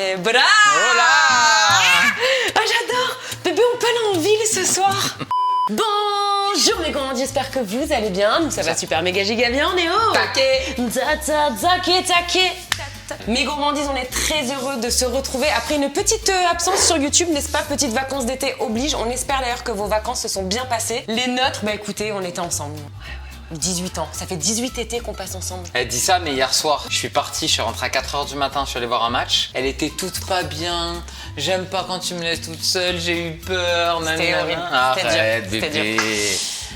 Allez, bra. Oh là. Ah, j'adore. Bébé, on peut aller en ville ce soir. Bonjour mes gourmands, j'espère que vous allez bien. Nous ça va super méga giga bien, on est haut. Taquet. Taquet. Mes gourmandises, on est très heureux de se retrouver après une petite absence sur YouTube, n'est-ce pas? Petite vacances d'été oblige. On espère d'ailleurs que vos vacances se sont bien passées. Les nôtres, bah écoutez, on était ensemble. 18 ans, ça fait 18 étés qu'on passe ensemble. Elle dit ça, mais hier soir, je suis parti, je suis rentré à 4h du matin, je suis allé voir un match. Elle était toute pas bien. J'aime pas quand tu me laisses toute seule, j'ai eu peur. C'était horrible. Arrête, C'était bébé.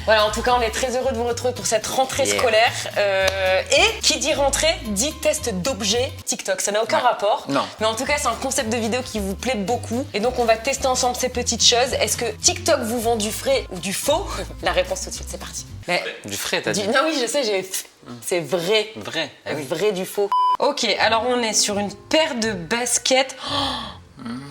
Voilà, en tout cas, on est très heureux de vous retrouver pour cette rentrée scolaire. Et qui dit rentrée, dit test d'objets TikTok. Ça n'a aucun rapport. Non. Mais en tout cas, c'est un concept de vidéo qui vous plaît beaucoup. Et donc, on va tester ensemble ces petites choses. Est-ce que TikTok vous vend du vrai ou du faux? La réponse tout de suite, c'est parti. Mais, Du frais, t'as dit. non, oui, je sais, c'est vrai. Vrai. Ah oui. Vrai du faux. Ok, alors on est sur une paire de baskets.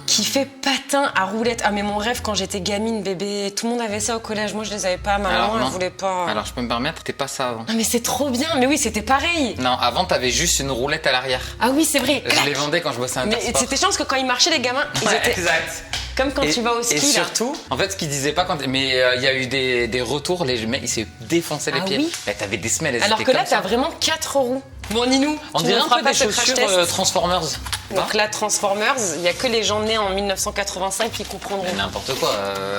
Qui fait patin à roulette. Ah mais mon rêve quand j'étais gamine, bébé, tout le monde avait ça au collège, moi je les avais pas, ma maman elle non. voulait pas. Alors je peux me permettre, t'es pas ça avant. Ah mais c'est trop bien, mais oui c'était pareil. Non, avant t'avais juste une roulette à l'arrière. Ah oui c'est vrai. Je les vendais quand je bossais à Mais Intersport. c'était chiant parce que quand ils marchaient les gamins, ils Ouais, étaient exact. comme quand tu vas au ski Et là. surtout, en fait, ce qu'ils disaient pas quand. Mais il y a eu des retours, les mecs, ils s'est défoncé les Ah pieds. oui. Mais t'avais des semelles, elles Alors étaient que là comme ça. t'as vraiment 4 roues. Bon Ninou, On tu dirait ne un feras peu pas des ce crash chaussures test. Transformers. Donc là Transformers, il y a que les gens nés en 1985 qui comprendront. Mais n'importe quoi,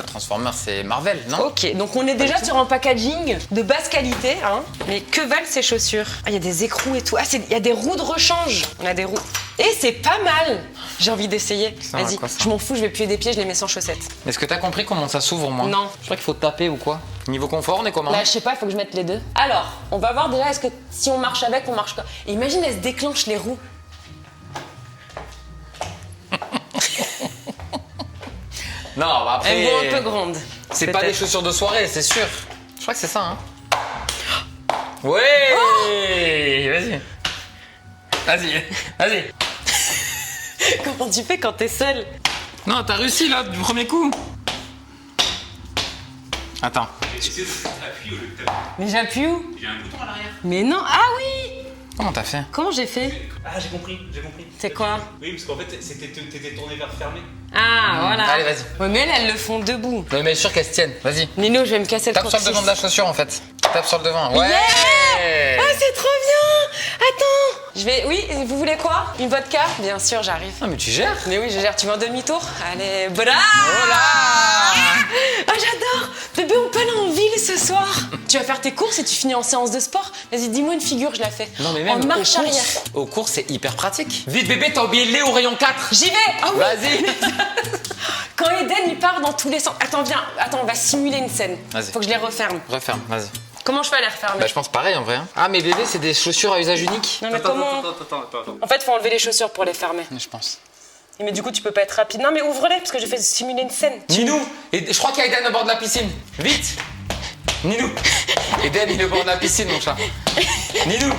Transformers c'est Marvel, non? Ok, donc on est déjà sur un packaging de basse qualité, hein. Mais que valent ces chaussures? Ah, il y a des écrous et tout. Ah, il y a des roues de rechange. On a des roues. Et c'est pas mal. J'ai envie d'essayer. Ça va, Vas-y, quoi, ça je m'en fous, je vais plier des pieds, je les mets sans chaussettes. Est-ce que t'as compris comment ça s'ouvre, moi? Non. Je crois qu'il faut taper ou quoi? Niveau confort, on est comment? Là, je sais pas, il faut que je mette les deux. Alors, on va voir déjà, est-ce que si on marche avec, on marche quoi? Et imagine, elles se déclenchent les roues. Non, bah après. Elles vont un peu grandes. C'est pas des peut-être. chaussures de soirée, c'est sûr. Je crois que c'est ça, hein. Ouais. Vas-y. Vas-y. Comment tu fais quand t'es seule? Non, t'as réussi là, du premier coup. Attends. Mais j'appuie où? Il y a un bouton à l'arrière. Mais non, ah oui! Comment t'as fait? Comment j'ai fait? Ah, j'ai compris. C'est quoi? Oui, parce qu'en fait, t'étais tourné vers fermé. Ah, voilà. Allez, vas-y. Ouais, mais elles le font debout. Non, mais sûr qu'elles se tiennent. Vas-y. Nino, je vais me casser le Tape sur le coccyx. devant de la chaussure en fait. Tape sur le devant. Ouais. Yeah! Ah, c'est trop bien! Attends! Je vais. Oui, vous voulez quoi? Une vodka? Bien sûr, j'arrive. Non, mais tu gères. Mais oui, je gère. Tu veux un demi-tour? Allez, bra! Oh là! Ah, j'adore! Bébé, on peut aller en ville ce soir. Tu vas faire tes courses et tu finis en séance de sport? Vas-y, dis-moi une figure, je la fais. Non, mais même en marche aux arrière. courses, aux courses, c'est hyper pratique. Vite, bébé, t'as oublié le lait au rayon 4. J'y vais! Ah oui! Vas-y. Quand Eden, il part dans tous les sens. Attends, viens. Attends, on va simuler une scène. Vas-y. Faut que je les referme. Referme, vas-y. Comment je fais à les refermer? Bah, je pense pareil en vrai. hein. Ah, mais bébé, c'est des chaussures à usage unique. Non, mais comment? Attends. En fait, faut enlever les chaussures pour les fermer. Je pense. Mais du coup, tu peux pas être rapide. Non, mais ouvre-les parce que je fais simuler une scène. Ninou, et je crois qu'il y a Eden au bord de la piscine. Vite. Ninou. Eden, il est au bord de la piscine, mon chat. Ninou.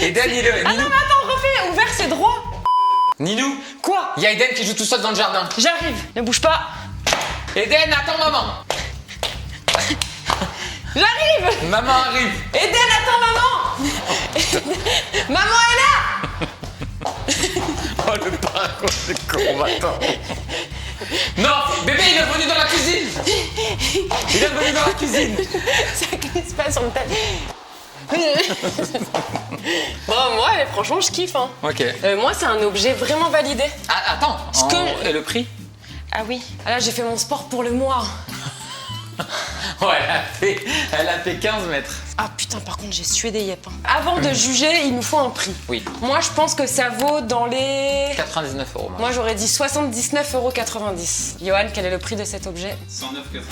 Eden, il est. Ah Ninou. non, mais attends, refais. Ouvert, c'est droit. Ninou. Quoi? Il y a Eden qui joue tout seul dans le jardin. J'arrive. Ne bouge pas. Eden, attends maman. J'arrive. Maman arrive. Eden, attends, maman. Maman est là. Oh le parcours de combattant. Non, bébé, il est venu dans la cuisine. Il est venu dans la cuisine. Ça glisse pas sur le tapis. Bon, moi, mais franchement, je kiffe. Hein. Ok. Moi, c'est un objet vraiment validé. Ah, attends. que- Et le prix? Ah oui. Ah là, j'ai fait mon sport pour le mois. Oh, elle a fait 15 mètres. Ah putain, par contre, j'ai sué des yep. Hein. Avant de juger, il nous faut un prix. Oui. Moi, je pense que ça vaut dans les... 99 €. Moi, j'aurais dit 79,90 €. Johan, quel est le prix de cet objet? 109,90.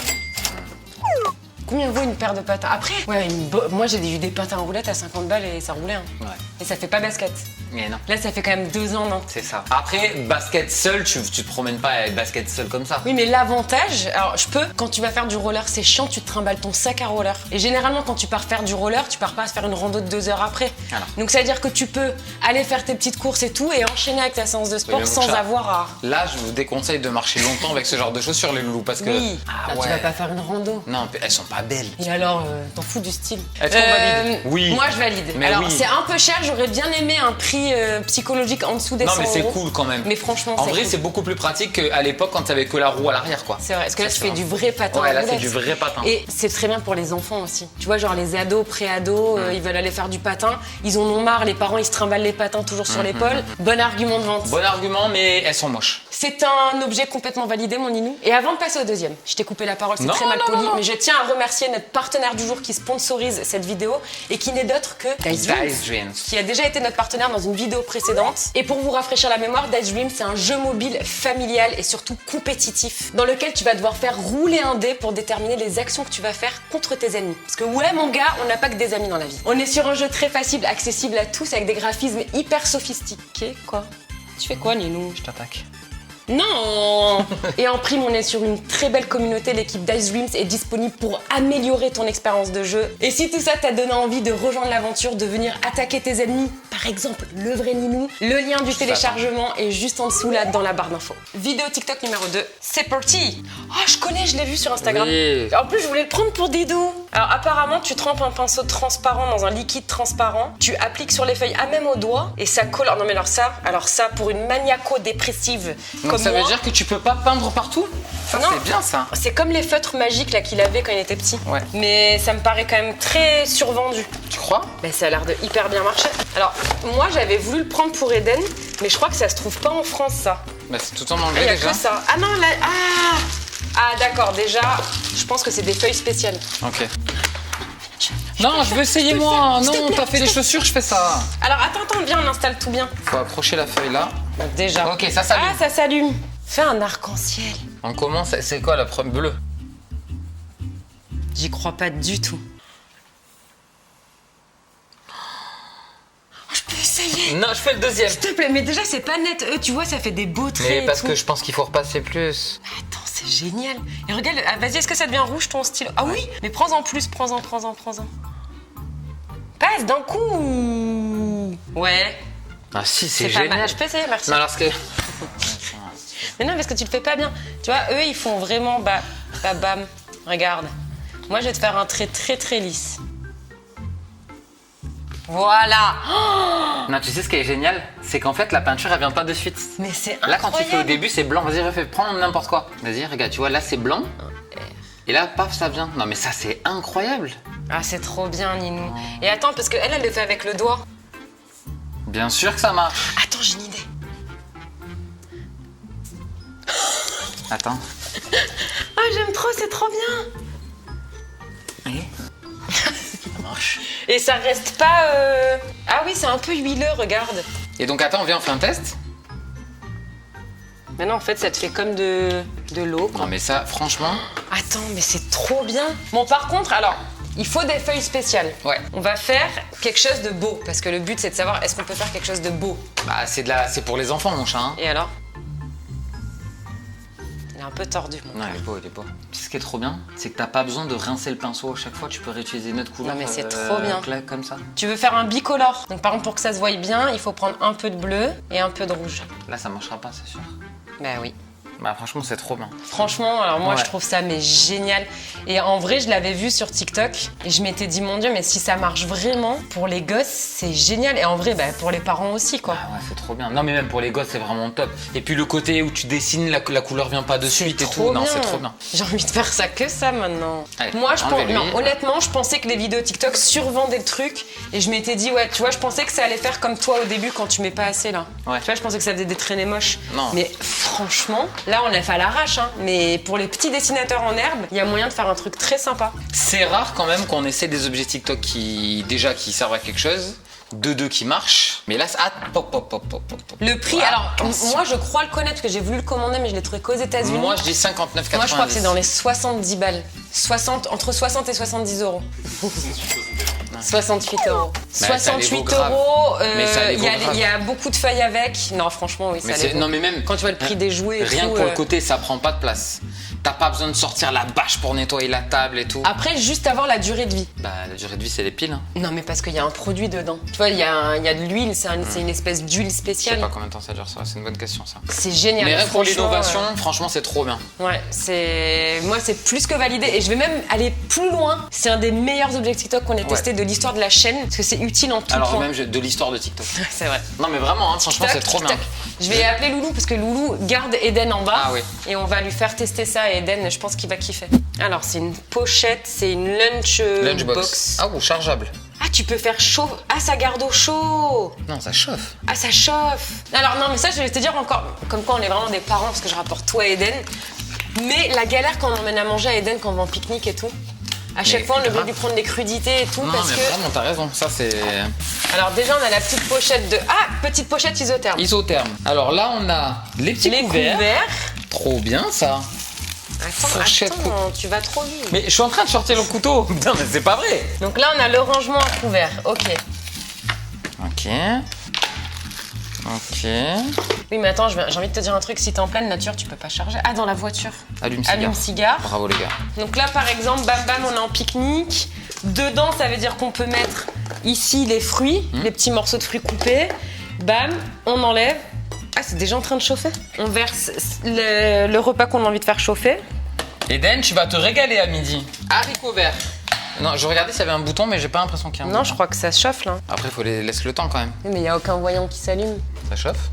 Combien vaut une paire de patins? Après, ouais, moi, j'ai eu des patins en roulette à 50 balles et ça roulait. Hein. Ouais. Et ça fait pas basket. Mais non. Là, ça fait quand même 2 ans, non? C'est ça. Après, basket seul, tu te promènes pas avec basket seul comme ça. Oui, mais l'avantage, alors je peux, quand tu vas faire du roller, c'est chiant, tu te trimbales ton sac à roller. Et généralement, quand tu pars faire du roller, tu pars pas faire une rando de 2 heures après. Voilà. Donc ça veut dire que tu peux aller faire tes petites courses et tout et enchaîner avec ta séance de sport mais mon sans chat, avoir à... Là, je vous déconseille de marcher longtemps avec ce genre de chaussures, les loulous, parce que. Oui, Ah là, ouais. tu vas pas faire une rando. Non, elles sont pas belles. Et alors, t'en fous du style. Est-ce qu'on valide? Oui. Moi, je valide. Mais alors, oui. c'est un peu cher, j'aurais bien aimé un prix psychologique en dessous des 100 Non, mais c'est euros. cool quand même. Mais franchement, En c'est vrai, cool. c'est beaucoup plus pratique qu'à l'époque quand t'avais que la roue à l'arrière, quoi. C'est vrai, parce que là, Ça, tu c'est fais du vrai patin Ouais, à là, c'est roulettes. du vrai patin. Et c'est très bien pour les enfants aussi. Tu vois, genre les ados, pré-ados, ils veulent aller faire du patin. Ils en ont marre, les parents, ils se trimballent les patins toujours sur l'épaule. Bon argument de vente. Bon argument, mais elles sont moches. C'est un objet complètement validé, mon Ninou. Et avant de passer au deuxième, je t'ai coupé la parole, c'est Non, très mal non, poli, non, non. mais je tiens à remercier notre partenaire du jour qui sponsorise cette vidéo et qui n'est d'autre que Dice Dreams, Dice Dreams. qui a déjà été notre partenaire dans une vidéo précédente. Et pour vous rafraîchir la mémoire, Dice Dreams, c'est un jeu mobile familial et surtout compétitif, dans lequel tu vas devoir faire rouler un dé pour déterminer les actions que tu vas faire contre tes ennemis. Parce que ouais, mon gars, on n'a pas que des amis dans la vie. On est sur un jeu très facile, accessible à tous, avec des graphismes hyper sophistiqués. Quoi? Tu fais quoi, Ninou? Je t'attaque. Non. Et en prime, on est sur une très belle communauté. L'équipe Dice Dreams est disponible pour améliorer ton expérience de jeu. Et si tout ça t'a donné envie de rejoindre l'aventure, de venir attaquer tes ennemis, par exemple le vrai Ninou, le lien du téléchargement est juste en dessous là dans la barre d'infos. Vidéo TikTok numéro 2, c'est parti. Oh, je connais, je l'ai vu sur Instagram. Oui. En plus, je voulais le prendre pour Dédou. Alors apparemment, tu trempes un pinceau transparent dans un liquide transparent, tu appliques sur les feuilles, même au doigt, et ça colle. Non mais alors ça pour une maniaco-dépressive Donc comme ça veut moi, dire que tu peux pas peindre partout? Ça, Non. c'est bien ça. c'est comme les feutres magiques là qu'il avait quand il était petit. Ouais. Mais ça me paraît quand même très survendu. Tu crois? Mais ça a l'air de hyper bien marcher. Alors moi j'avais voulu le prendre pour Eden, mais je crois que ça se trouve pas en France ça. Bah, c'est tout en Ah, anglais y a déjà. que ça. Ah non là. Ah d'accord, déjà, je pense que c'est des feuilles spéciales. Ok. Non, je veux essayer moi. S'il te Non, plaît, t'as fait les chaussures, je fais ça. Alors attends, viens, on installe tout bien. Faut accrocher la feuille là. Donc, déjà. Ok, ça s'allume. Ah, ça s'allume. Fais un arc-en-ciel. On commence. C'est quoi la première bleue? J'y crois pas du tout. Oh, je peux essayer. Non, je fais le deuxième. S'il te plaît, mais déjà c'est pas net. Eux, tu vois, ça fait des beaux traits. Mais et parce tout. que je pense qu'il faut repasser plus. Attends, c'est génial. Et regarde, ah, vas-y, est-ce que ça devient rouge ton stylo? Ah oui, mais prends-en plus, prends-en. Passe d'un coup. Ouais. Ah si, c'est C'est pas génial. mal. Je peux essayer, merci. Non, alors que. Mais non, parce que tu le fais pas bien. Tu vois, eux, ils font vraiment bam. Regarde. Moi, je vais te faire un trait très très lisse. Voilà. Oh, Non, tu sais ce qui est génial, c'est qu'en fait la peinture elle vient pas de suite. mais c'est Là quand tu fais au incroyable. début c'est blanc, vas-y refais, prends n'importe quoi. Vas-y regarde, tu vois là c'est blanc. Et là paf ça vient. Non mais ça c'est incroyable. Ah, c'est trop bien, Ninou. Et attends, parce qu'elle, elle le fait avec le doigt. Bien sûr que ça marche. Attends, j'ai une idée. Attends. Ah, j'aime trop, c'est trop bien. Et ça marche. Et ça reste pas... Ah oui, c'est un peu huileux, regarde. Et donc attends, on fait un test. Mais non, en fait, ça te fait comme de l'eau, quoi. Non mais ça franchement. Attends, mais c'est trop bien. Bon, par contre, alors, il faut des feuilles spéciales. Ouais. On va faire quelque chose de beau, parce que le but, c'est de savoir est-ce qu'on peut faire quelque chose de beau. Bah c'est pour les enfants mon chat. Hein. Et alors? Il est un peu tordu, mon Non cœur. il est beau. Tu sais ce qui est trop bien, c'est que t'as pas besoin de rincer le pinceau à chaque fois, tu peux réutiliser une autre couleur. Non, mais c'est trop bien. Comme ça. Tu veux faire un bicolore. Donc, par exemple, pour que ça se voie bien, il faut prendre un peu de bleu et un peu de rouge. Là ça marchera pas c'est sûr. Bah oui. Bah franchement c'est trop bien. Franchement, alors moi Ouais. je trouve ça mais génial. Et en vrai, je l'avais vu sur TikTok et je m'étais dit mon Dieu, mais si ça marche vraiment pour les gosses, c'est génial. Et en vrai, bah, pour les parents aussi quoi. Ah ouais, c'est trop bien. Non, mais même pour les gosses, c'est vraiment top. Et puis le côté où tu dessines, la couleur vient pas de suite et Trop tout. Non, bien. c'est trop bien. J'ai envie de faire ça que ça maintenant. Allez, Moi, je pense, enlevez-lui. non, honnêtement, je pensais que les vidéos TikTok survendaient le truc et je m'étais dit ouais, tu vois, je pensais que ça allait faire comme toi au début quand tu mets pas assez là. Ouais. Tu vois, je pensais que ça faisait des traînées moches. Non. Mais franchement, là, on a fait à l'arrache. Hein. Mais pour les petits dessinateurs en herbe, il y a moyen de faire un truc très sympa. C'est rare quand même qu'on essaie des objets TikTok qui servent à quelque chose. Deux qui marchent. Mais là, pop. Le prix, Voilà, alors attention. moi je crois le connaître parce que j'ai voulu le commander mais je l'ai trouvé qu'aux États-Unis. Moi, je dis 59,90. Moi, je crois que c'est dans les 70 balles. Entre 60 et 70 euros. 68 euros. ça les vaut 68 grave. euros, Mais ça les vaut grave. il y a beaucoup de feuilles avec. Non, franchement, oui, Mais ça les vaut. non, mais même. Quand tu vois le prix des jouets et Rien tout, que pour le côté, ça prend pas de place. T'as pas besoin de sortir la bâche pour nettoyer la table et tout. Après, juste avoir la durée de vie. Bah, la durée de vie, c'est les piles. Hein. Non, mais parce qu'il y a un produit dedans. Tu vois, il y a de l'huile, c'est une espèce d'huile Je sais spéciale. pas combien de temps ça dure, ça. C'est une bonne question, ça. C'est génial. Mais rien que pour franchement, l'innovation, franchement, c'est trop bien. Ouais, moi c'est plus que validé et je vais même aller plus loin. C'est un des meilleurs objets TikTok qu'on ait testé de l'histoire de la chaîne parce que c'est utile en tout Alors, point. même de l'histoire de TikTok. C'est vrai. Non, mais vraiment, hein, franchement, c'est trop bien. TikTok. Je vais appeler Loulou parce que Loulou garde Eden en bas. Ah oui. Et on va lui faire tester ça et Eden, je pense qu'il va kiffer. Alors, c'est une pochette, c'est une Lunchbox. Ah, ou chargeable. Ah, tu peux faire chaud. Ah, ça garde au chaud. Non, ça chauffe. Ah, ça chauffe. Alors, non, mais ça, je vais te dire encore, comme quoi on est vraiment des parents parce que je rapporte toi et Eden. Mais la galère quand on emmène à manger à Eden quand on va en pique-nique et tout. À chaque fois, on est obligé de lui prendre des crudités et tout Non, parce mais que. vraiment, t'as raison. Ça, c'est. Alors, déjà, on a la petite pochette de. Ah, petite pochette isotherme. Isotherme. Alors là, on a les petits Les couverts. couverts. Trop bien, ça. Fourchette. Attends, tu vas trop vite. Mais je suis en train de sortir le couteau. Putain, mais c'est pas vrai. Donc là, on a le rangement à couvert. Ok. Ok. Ok. Oui, mais attends, j'ai envie de te dire un truc. Si t'es en pleine nature, tu peux pas charger. Ah, dans la voiture. Allume-cigare. Allume-cigare. Bravo, les gars. Donc là, par exemple, bam bam, on est en pique-nique. Dedans, ça veut dire qu'on peut mettre ici les fruits, les petits morceaux de fruits coupés. Bam, on enlève. Ah, c'est déjà en train de chauffer. On verse le repas qu'on a envie de faire chauffer. Eden, tu vas te régaler à midi. Haricots verts. Non, je regardais s'il y avait un bouton, mais j'ai pas l'impression qu'il y a un Non, bouton. je crois que ça chauffe là. Après, il faut laisser le temps quand même. Mais il n'y a aucun voyant qui s'allume. Ça chauffe.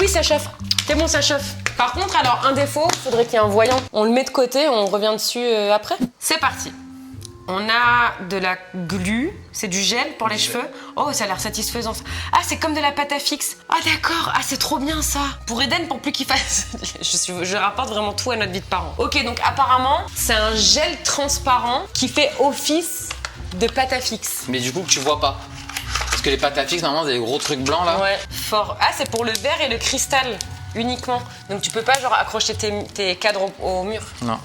Oui, ça chauffe. C'est bon, ça chauffe. Par contre, alors, un défaut, il faudrait qu'il y ait un voyant. On le met de côté, on revient dessus après. C'est parti. On a de la glu, c'est du gel pour les cheveux. Oh, ça a l'air satisfaisant. Ah, c'est comme de la pâte à fixe. Ah, d'accord. Ah, c'est trop bien ça. Pour Eden, pour plus qu'il fasse. je rapporte vraiment tout à notre vie de parents. Ok, donc apparemment, c'est un gel transparent qui fait office de pâte à fixe. Mais du coup, que tu vois pas. Parce que les pâtes à fixe, normalement, des gros trucs blancs là. Ouais, fort. Ah, c'est pour le verre et le cristal uniquement. Donc tu peux pas genre accrocher tes cadres au mur. Non.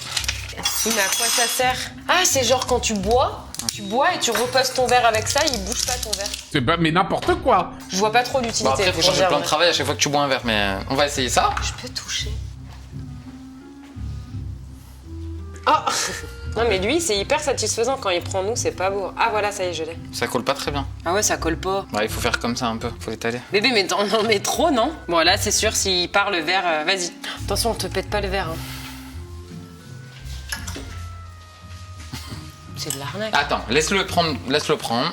Oui, mais à quoi ça sert? Ah, c'est genre quand tu bois et tu reposes ton verre avec ça, il bouge pas ton verre. C'est pas, mais n'importe quoi. Je vois pas trop l'utilité. Bon, après, il faut changer le plan de travail à chaque fois que tu bois un verre, mais on va essayer ça. Je peux toucher. Oh Non, mais lui, c'est hyper satisfaisant quand il prend nous, c'est pas beau. Ah, voilà, ça y est, je l'ai. Ça colle pas très bien. Ah ouais, ça colle pas. Ouais, il faut faire comme ça un peu, faut étaler. Bébé, mais t'en mets trop, non? Bon, là, c'est sûr, s'il part le verre, vas-y. Attention, on te pète pas le verre. Hein. C'est de l'arnaque. Attends, laisse-le prendre,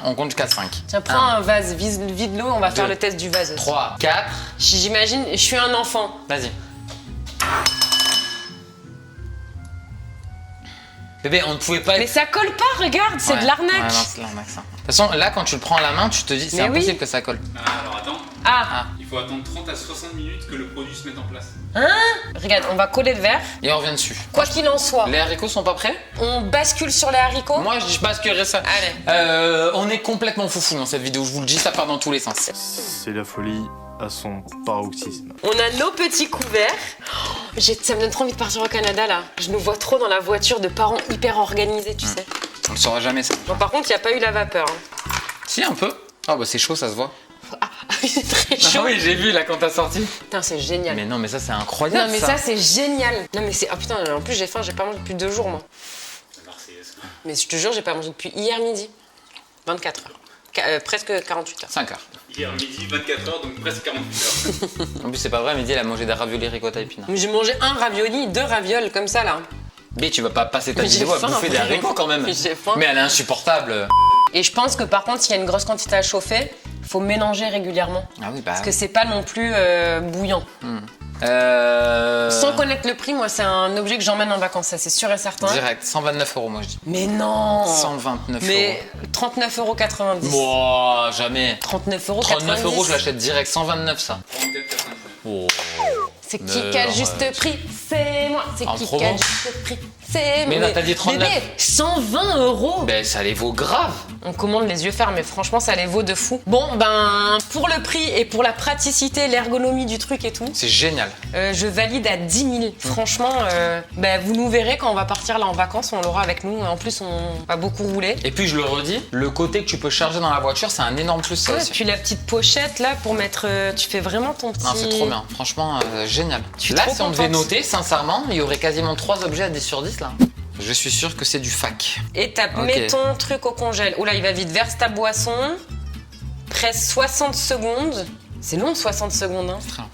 on compte jusqu'à 5. Tiens, prends un vase, vide l'eau, on va faire le test du vase. 3, 4, J'imagine, je suis un enfant. vas-y. Bébé, on ne pouvait pas Mais ça colle pas, regarde, c'est Ouais. de l'arnaque. Ouais, non, c'est de l'arnaque ça. De toute façon, là, quand tu le prends à la main, tu te dis, c'est Mais oui. impossible que ça colle. Ah, alors attends. Ah, Il faut attendre 30 à 60 minutes que le produit se mette en place. regarde, on va coller le verre. Et on revient dessus. Quoi qu'il en soit, Les haricots sont pas prêts? on bascule sur les haricots. Moi, je basculerai ça. Allez. On est complètement foufou dans cette vidéo, je vous le dis, ça part dans tous les sens. C'est la folie à son paroxysme. On a nos petits couverts. Oh, ça me donne trop envie de partir au Canada là. Je nous vois trop dans la voiture de parents hyper organisés, tu sais. On le saura jamais ça. Bon, par contre, il n'y a pas eu la vapeur. Hein. Si, un peu. Ah bah c'est chaud, ça se voit. Ah, c'est très chaud. Ah oui, j'ai vu là quand t'as sorti. Putain, c'est génial. Mais non, mais ça c'est incroyable. Non, mais ça, c'est génial. Non, mais c'est. Ah putain, en plus, j'ai faim, j'ai pas mangé depuis 2 jours moi. La Marseillaise, quoi. Mais je te jure, j'ai pas mangé depuis hier midi. 24 heures. Presque 48 heures. 5 heures. Hier midi, 24 heures, donc presque 48 heures. En plus, c'est pas vrai, midi elle a mangé des raviolis ricotta épinards. Mais j'ai mangé un ravioli, 2 ravioles comme ça là. Mais tu vas pas passer ta Mais j'ai vidéo à faim, bouffer des vraiment. haricots quand même. Mais j'ai faim. Mais elle est insupportable. Et je pense que par contre, s'il y a une grosse quantité à chauffer, faut mélanger régulièrement. Ah oui, bah. Parce que c'est pas non plus bouillant. Euh... Sans connaître le prix, moi, c'est un objet que j'emmène en vacances, ça c'est sûr et certain. Direct, 129 euros, moi je dis. Mais non 129 Mais 39,90 €. Wow, jamais. 39,90 €. 39 euros, je l'achète direct, 129 ça. 34, 99. Oh. C'est qui qui a le juste prix? C'est moi. C'est En qui promo. qui a le juste prix? C'est Mais moi. non, t'as dit 39. Bébé, 120 €. Ben ça les vaut grave. On commande les yeux fermés, franchement, ça les vaut de fou. Bon, ben, pour le prix et pour la praticité, l'ergonomie du truc et tout, C'est génial. je valide à 10 000. Franchement, ben, vous nous verrez quand on va partir là en vacances, on l'aura avec nous. En plus, on va beaucoup rouler. Et puis je le redis, le côté que tu peux charger dans la voiture, c'est un énorme plus ça Ouais, aussi. puis la petite pochette là pour mettre. Tu fais vraiment ton petit. Non, c'est trop bien. Franchement, génial. Je suis Là, trop si on devait contente. noter, sincèrement, il y aurait quasiment 3 objets à 10 sur 10 là. Je suis sûr que c'est du fac. Étape, Ok. mets ton truc au congèle. Oula, il va vite. Verse ta boisson. Presse 60 secondes. C'est long, 60 secondes. Hein. Très long.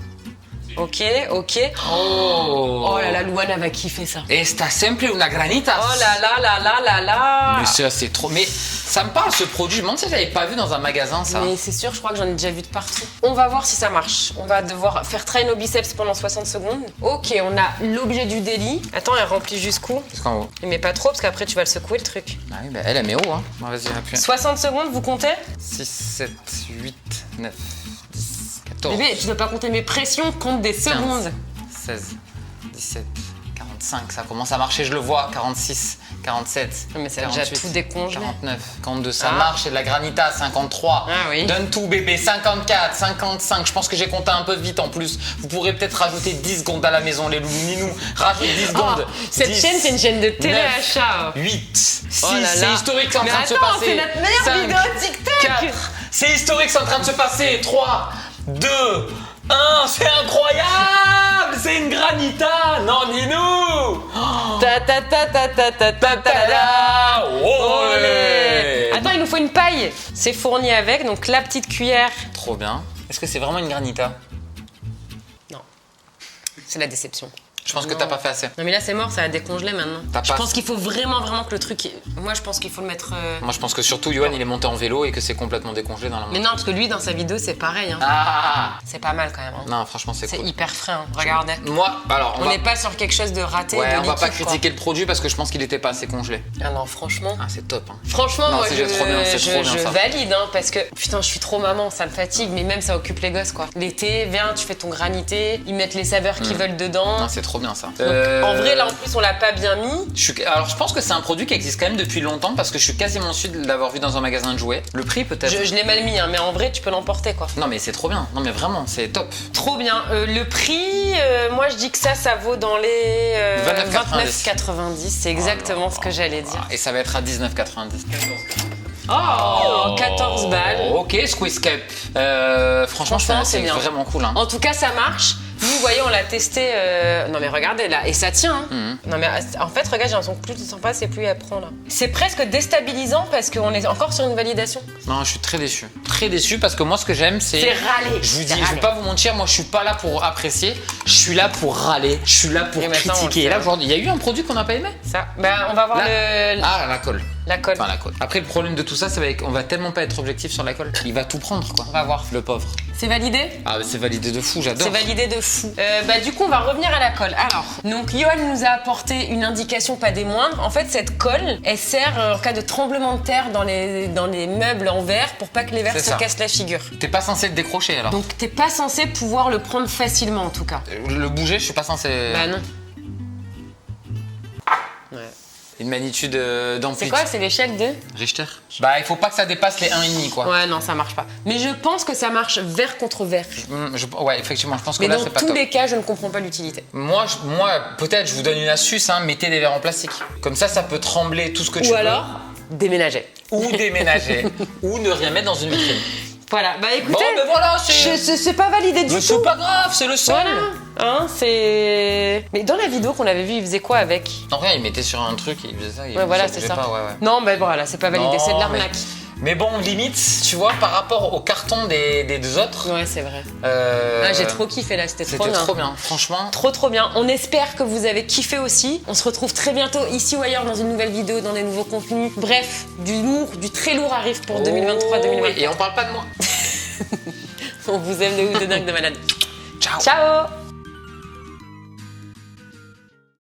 Ok, ok. Oh, Oh là là, Louane, elle va kiffer ça. Esta sempre una granita. Oh là là là là là là. Mais ça, c'est trop. Mais ça me parle ce produit. Je me demande si j'avais pas vu dans un magasin ça. Mais c'est sûr, je crois que j'en ai déjà vu de partout. On va voir si ça marche. On va devoir faire traîner nos biceps pendant 60 secondes. Ok, on a l'objet du délit. Attends, elle remplit jusqu'où? Jusqu'en haut. Mais pas trop, parce qu'après tu vas le secouer le truc. Ah oui, bah elle met haut. Hein. Bon, vas-y, appuie. 60 secondes, vous comptez? 6, 7, 8, 9, 10, 14. Bébé, tu dois pas compter mes pressions, compte des secondes. 16, 17, 45, ça commence à marcher, je le vois. 46, 47, Non, mais ça a déjà tout décongelé. 49, 52, ça Ah. marche, c'est de la granita. 53, Ah oui. donne tout bébé. 54, 55, je pense que j'ai compté un peu vite en plus. Vous pourrez peut-être rajouter 10 secondes à la maison, les loulous. Rajoute 10 secondes. Cette 10, chaîne, c'est une chaîne de téléachat. 8, 6, Oh là là. c'est historique, c'est en Mais train de se attends, passer. c'est notre meilleure 5, vidéo TikTok. 4, c'est historique, c'est en train de se passer. 3, 2, 1, c'est incroyable. C'est une granita. Non, Ninou. Ta ta ta ta ta ta ta ta Tada. Olé. Attends, il nous faut une paille. C'est fourni avec, donc la petite cuillère. Trop bien. Est-ce que c'est vraiment une granita? Non, c'est la déception. Je pense que Non. t'as pas fait assez. Non mais là c'est mort, ça a décongelé maintenant. T'as Je pas- pense qu'il faut vraiment que le truc... Moi je pense qu'il faut le mettre... Moi, je pense que surtout, Yoann, il est monté en vélo et que c'est complètement décongelé dans la Mais non, parce que lui dans sa vidéo c'est pareil. Hein. Ah. C'est pas mal quand même. Hein. Non, franchement, c'est C'est cool. hyper frais, hein. Regardez. Moi, alors, On n'est pas sur quelque chose de raté, Ouais, de on va pas liquide, critiquer le produit parce que je pense qu'il était pas assez congelé. quoi. Ah non, franchement... Ah, c'est top. Hein. Franchement, Non, moi, c'est trop bien, c'est trop bien, je ça. valide, hein, parce que putain, je suis trop maman, ça me fatigue, mais même ça occupe les gosses, quoi. L'été, viens, tu fais ton granité, ils mettent les saveurs qu'ils veulent dedans. Non, c'est trop bien ça. Donc, en vrai, là, en plus, on l'a pas bien mis. Alors, je pense que c'est un produit qui existe quand même depuis longtemps parce que je suis quasiment sûr de l'avoir vu dans un magasin de jouets. Le prix, peut-être. Je l'ai mal mis, hein, mais en vrai, tu peux l'emporter, quoi. Non, mais c'est trop bien. Non, mais vraiment, c'est top. Trop bien. Le prix, moi, je dis que ça vaut dans les 29,90. C'est exactement ce que j'allais dire. Et ça va être à 19,90. Oh, 14 balles. Ok, Squeeze Cup. Franchement, Franchement, c'est c'est bien. vraiment cool. Hein. En tout cas, ça marche. Nous, vous voyez, on l'a testé. Non, mais regardez là, et ça tient. Hein. Non, mais en fait, regarde, j'ai l'impression que plus tu sens pas, c'est plus elle prend là. C'est presque déstabilisant parce qu'on est encore sur une validation. Non, je suis très déçu. Très déçu parce que moi, ce que j'aime, c'est. C'est râler. Je vous dis, C'est je vais râler. pas vous mentir, moi, je suis pas là pour apprécier. Je suis là pour râler. Je suis là pour Et maintenant, on le critiquer. fait, Et là, hein. aujourd'hui, il y a eu un produit qu'on n'a pas aimé. Ça. Bah, on va voir Là. le. Ah, la colle. La colle. Enfin, la colle. Après, le problème de tout ça, c'est qu'on va tellement pas être objectif sur la colle. Il va tout prendre, quoi. On va voir. Le pauvre. C'est validé? Ah, mais c'est validé de fou, j'adore. C'est validé de fou. Bah du coup, on va revenir à la colle. Alors, donc Yoann nous a apporté une indication pas des moindres. En fait, cette colle, elle sert en cas de tremblement de terre dans les meubles en verre pour pas que les verres C'est se ça. cassent la figure. T'es pas censé le décrocher alors. Donc t'es pas censé pouvoir le prendre facilement en tout cas. Le bouger, je suis pas censé. Bah non. Ouais. Une magnitude C'est d'amplitude. quoi? C'est l'échelle de? Richter. Bah, il faut pas que ça dépasse les 1,5 quoi. Ouais, non, ça marche pas. Mais je pense que ça marche verre contre verre. Ouais, effectivement, je pense que Mais là, dans c'est pas tous top. les cas, je ne comprends pas l'utilité. Moi, peut-être, je vous donne une astuce, hein, mettez des verres en plastique. Comme ça peut trembler tout ce que tu Ou veux. alors, déménager. Ou déménager. Ou ne rien mettre dans une vitrine. Voilà, bah écoutez, Bon, ben voilà, c'est. c'est pas validé du Mais tout. c'est pas grave, c'est le seul. Voilà, hein, c'est... Mais dans la vidéo qu'on avait vue, il faisait quoi avec? En vrai, il mettait sur un truc et il faisait ça. Ouais, voilà, bougeait c'est ça. Pas, ouais. Non, mais voilà, c'est pas validé, c'est de Non, l'arnaque. Mais bon, limite, tu vois, par rapport au carton des autres. Ouais, c'est vrai. euh, Ah, j'ai trop kiffé là, c'était trop C'était bien. trop bien, franchement. Trop bien. On espère que vous avez kiffé aussi. On se retrouve très bientôt ici ou ailleurs dans une nouvelle vidéo, dans des nouveaux contenus. Bref, du très lourd arrive pour 2023-2024. Et on parle pas de moi. On vous aime de ouf, de dingue, de malade. Ciao. Ciao.